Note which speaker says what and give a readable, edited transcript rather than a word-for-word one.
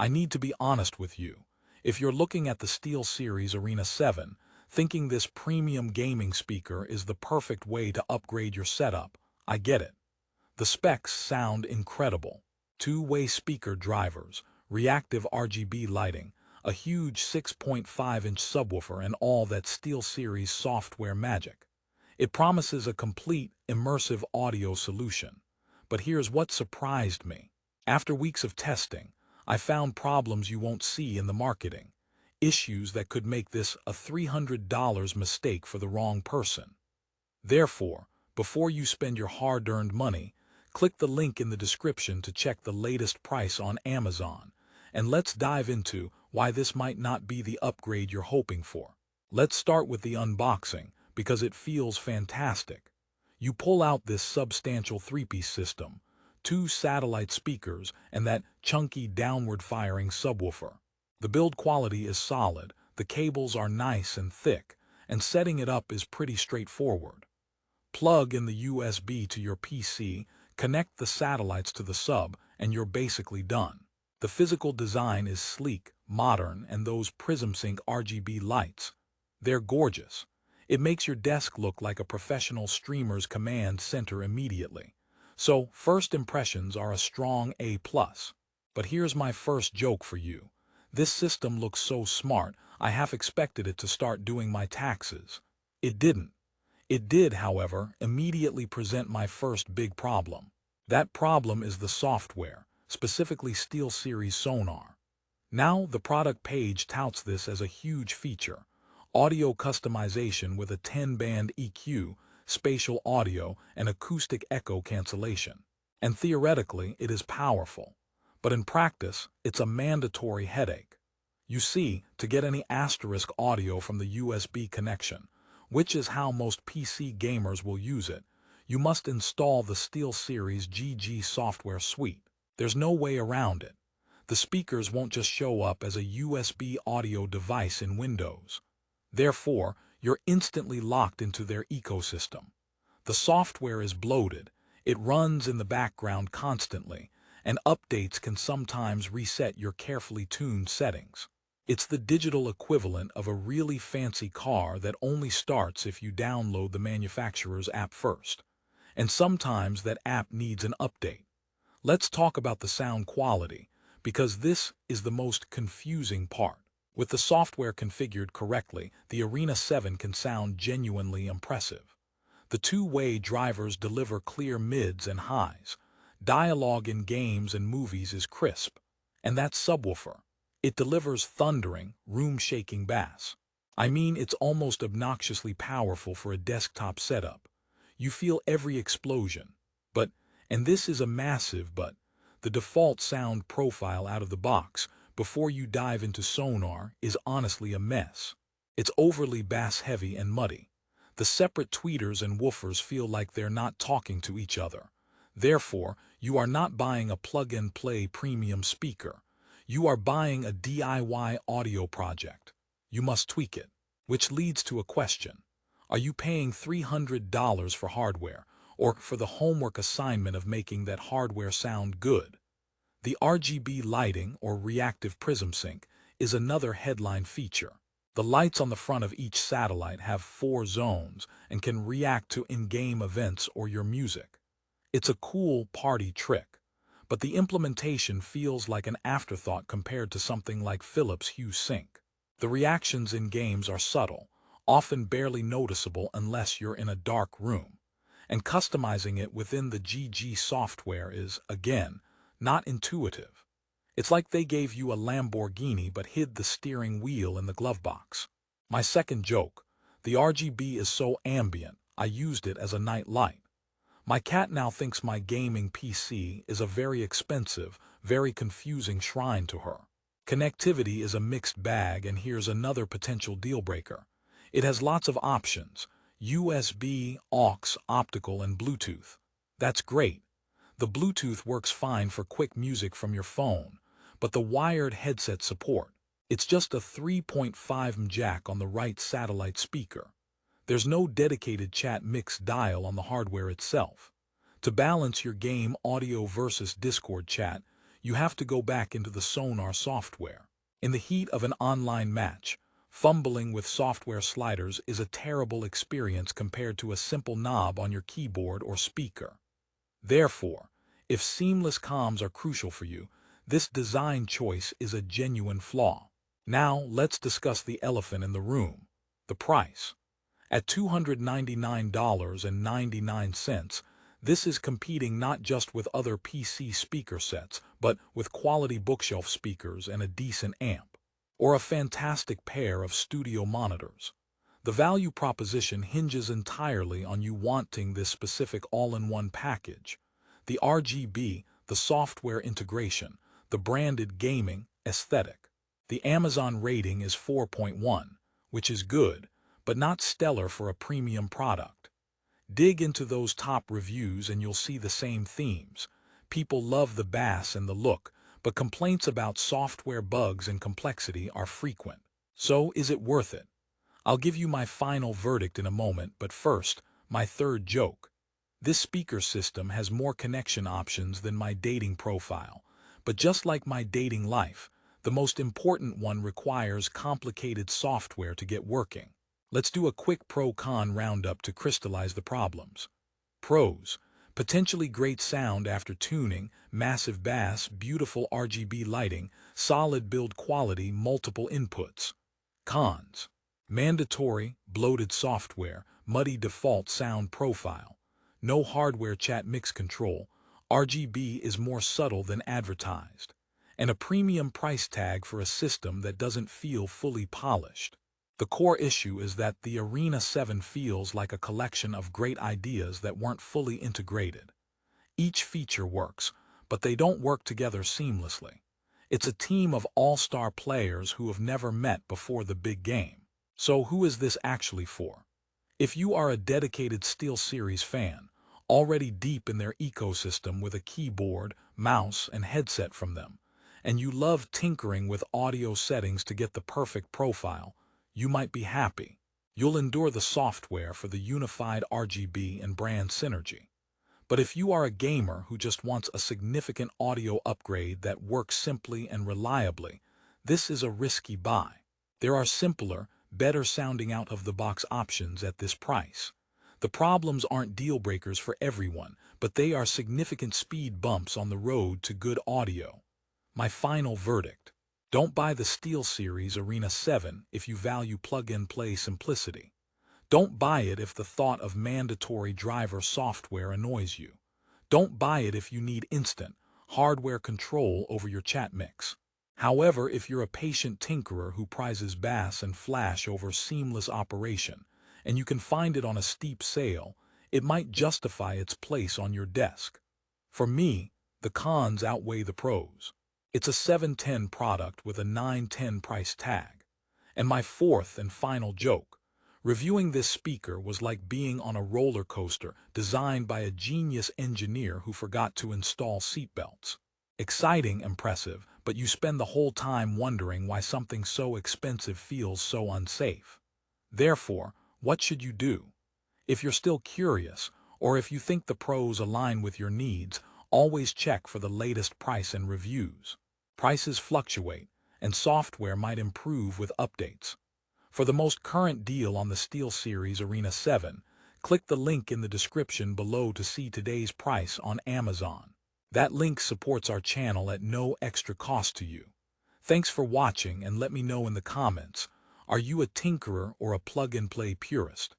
Speaker 1: I need to be honest with you. If you're looking at the SteelSeries Arena 7, thinking this premium gaming speaker is the perfect way to upgrade your setup, I get it. The specs sound incredible. Two-way speaker drivers, reactive RGB lighting, a huge 6.5-inch subwoofer, and all that SteelSeries software magic. It promises a complete, immersive audio solution. But here's what surprised me. After weeks of testing, I found problems you won't see in the marketing. Issues that could make this a $300 mistake for the wrong person. Therefore, before you spend your hard-earned money, click the link in the description to check the latest price on Amazon, and let's dive into why this might not be the upgrade you're hoping for. Let's start with the unboxing, because it feels fantastic. You pull out this substantial three-piece system, 2 satellite speakers, and that chunky downward-firing subwoofer. The build quality is solid, the cables are nice and thick, and setting it up is pretty straightforward. Plug in the USB to your PC, connect the satellites to the sub, and you're basically done. The physical design is sleek, modern, and those PrismSync RGB lights, they're gorgeous. It makes your desk look like a professional streamer's command center immediately. So, first impressions are a strong A+. But here's my first joke for you. This system looks so smart, I half expected it to start doing my taxes. It didn't. It did, however, immediately present my first big problem. That problem is the software, specifically SteelSeries Sonar. Now, the product page touts this as a huge feature. Audio customization with a 10-band EQ, spatial audio, and acoustic echo cancellation. And theoretically, it is powerful. But in practice, it's a mandatory headache. You see, to get any asterisk audio from the USB connection, which is how most PC gamers will use it, you must install the SteelSeries GG software suite. There's no way around it. The speakers won't just show up as a USB audio device in Windows. Therefore, you're instantly locked into their ecosystem. The software is bloated, it runs in the background constantly, and updates can sometimes reset your carefully tuned settings. It's the digital equivalent of a really fancy car that only starts if you download the manufacturer's app first. And sometimes that app needs an update. Let's talk about the sound quality, because this is the most confusing part. With the software configured correctly, the Arena 7 can sound genuinely impressive. The two-way drivers deliver clear mids and highs. Dialogue in games and movies is crisp. And that subwoofer, it delivers thundering, room-shaking bass. I mean, it's almost obnoxiously powerful for a desktop setup. You feel every explosion. And this is a massive but, the default sound profile out of the box, before you dive into Sonar, is honestly a mess. It's overly bass-heavy and muddy. The separate tweeters and woofers feel like they're not talking to each other. Therefore, you are not buying a plug-and-play premium speaker. You are buying a DIY audio project. You must tweak it. Which leads to a question. Are you paying $300 for hardware, or for the homework assignment of making that hardware sound good? The RGB lighting, or reactive PrismSync, is another headline feature. The lights on the front of each satellite have 4 zones and can react to in-game events or your music. It's a cool party trick, but the implementation feels like an afterthought compared to something like Philips Hue Sync. The reactions in games are subtle, often barely noticeable unless you're in a dark room, and customizing it within the GG software is, again, not intuitive. It's like they gave you a Lamborghini but hid the steering wheel in the glove box. My second joke, the RGB is so ambient, I used it as a night light. My cat now thinks my gaming PC is a very expensive, very confusing shrine to her. Connectivity is a mixed bag, and here's another potential deal breaker. It has lots of options: USB, aux, optical, and Bluetooth. That's great. The Bluetooth works fine for quick music from your phone, but the wired headset support, it's just a 3.5mm jack on the right satellite speaker. There's no dedicated chat mix dial on the hardware itself. To balance your game audio versus Discord chat, you have to go back into the Sonar software. In the heat of an online match, fumbling with software sliders is a terrible experience compared to a simple knob on your keyboard or speaker. Therefore, if seamless comms are crucial for you, this design choice is a genuine flaw. Now, let's discuss the elephant in the room: the price. At $299.99, this is competing not just with other PC speaker sets, but with quality bookshelf speakers and a decent amp, or a fantastic pair of studio monitors. The value proposition hinges entirely on you wanting this specific all-in-one package: the RGB, the software integration, the branded gaming aesthetic. The Amazon rating is 4.1, which is good, but not stellar for a premium product. Dig into those top reviews and you'll see the same themes. People love the bass and the look, but complaints about software bugs and complexity are frequent. So, is it worth it? I'll give you my final verdict in a moment, but first, my third joke. This speaker system has more connection options than my dating profile, but just like my dating life, the most important one requires complicated software to get working. Let's do a quick pro-con roundup to crystallize the problems. Pros: potentially great sound after tuning, massive bass, beautiful RGB lighting, solid build quality, multiple inputs. Cons: mandatory, bloated software, muddy default sound profile, no hardware chat mix control, RGB is more subtle than advertised, and a premium price tag for a system that doesn't feel fully polished. The core issue is that the Arena 7 feels like a collection of great ideas that weren't fully integrated. Each feature works, but they don't work together seamlessly. It's a team of all-star players who have never met before the big game. So who is this actually for? If you are a dedicated SteelSeries fan, already deep in their ecosystem with a keyboard, mouse, and headset from them, and you love tinkering with audio settings to get the perfect profile, you might be happy. You'll endure the software for the unified RGB and brand synergy. But if you are a gamer who just wants a significant audio upgrade that works simply and reliably, this is a risky buy. There are simpler, better sounding out-of-the-box options at this price. The problems aren't deal breakers for everyone, but they are significant speed bumps on the road to good audio. My final verdict: don't buy the SteelSeries Arena 7 if you value plug-and-play simplicity. Don't buy it if the thought of mandatory driver software annoys you. Don't buy it if you need instant, hardware control over your chat mix. However, if you're a patient tinkerer who prizes bass and flash over seamless operation, and you can find it on a steep sale, it might justify its place on your desk. For me, the cons outweigh the pros. It's a $710 product with a $910 price tag. And my fourth and final joke: reviewing this speaker was like being on a roller coaster designed by a genius engineer who forgot to install seatbelts. Exciting, impressive, but you spend the whole time wondering why something so expensive feels so unsafe. Therefore, what should you do? If you're still curious, or if you think the pros align with your needs, always check for the latest price and reviews. Prices fluctuate, and software might improve with updates. For the most current deal on the SteelSeries Arena 7, click the link in the description below to see today's price on Amazon. That link supports our channel at no extra cost to you. Thanks for watching, and let me know in the comments, are you a tinkerer or a plug-and-play purist?